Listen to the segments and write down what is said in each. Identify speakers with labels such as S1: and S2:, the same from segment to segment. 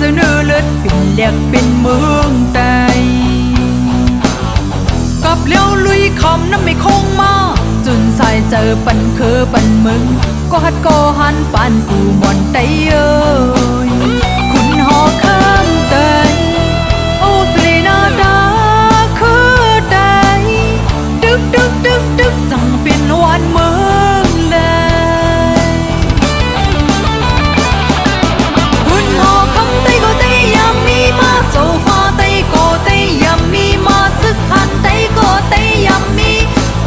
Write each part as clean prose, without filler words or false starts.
S1: giờ nơ lướt biển lẹt bên mương tayกับเลี้ยวลุยคำน้ำไม่คงมาจนสายเจอปันคือปันมึงก็ฮัดก็หันปานกูหมอนไตเอ้ยคุณหอข้ามเตยโอ้สลีนาดาคือใดดึกดึกดึกดึกจังเป็นวันเมืองเลยคุณหอคำไตก็ไตยามมีมาโจฟ้าไตก็ไตยามมีมาซึกหันไตก็ไตยามมี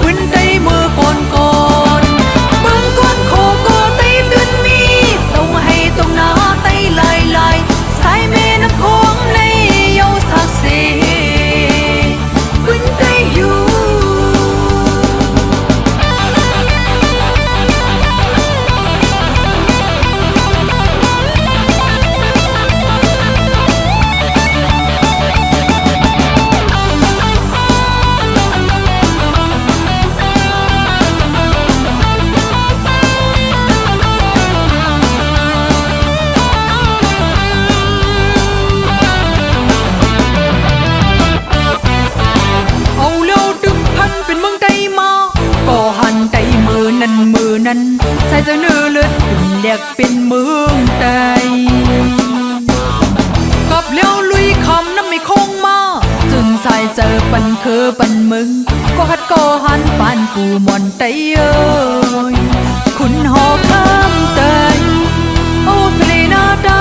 S1: อุ่นไตมือก่อนก่อนเมืองก่อนโคก็ไตตื่นมีต้องให้ต้องหน้าไตลายลายสายเมนของในเยาสักเสอุ่นไตอยู่ นั้นใส่จะเนื้อเลือดเป็นแหลกเป็นเมืองไตกับเลี้ยวลุยคำน้ำไม่คงมาจึงใส่เจอปันคือปันมึงก็ฮัดก็หันปานกูหมอนไตเอ้ยคุณหอข้ามไตโอ้สลีนาดา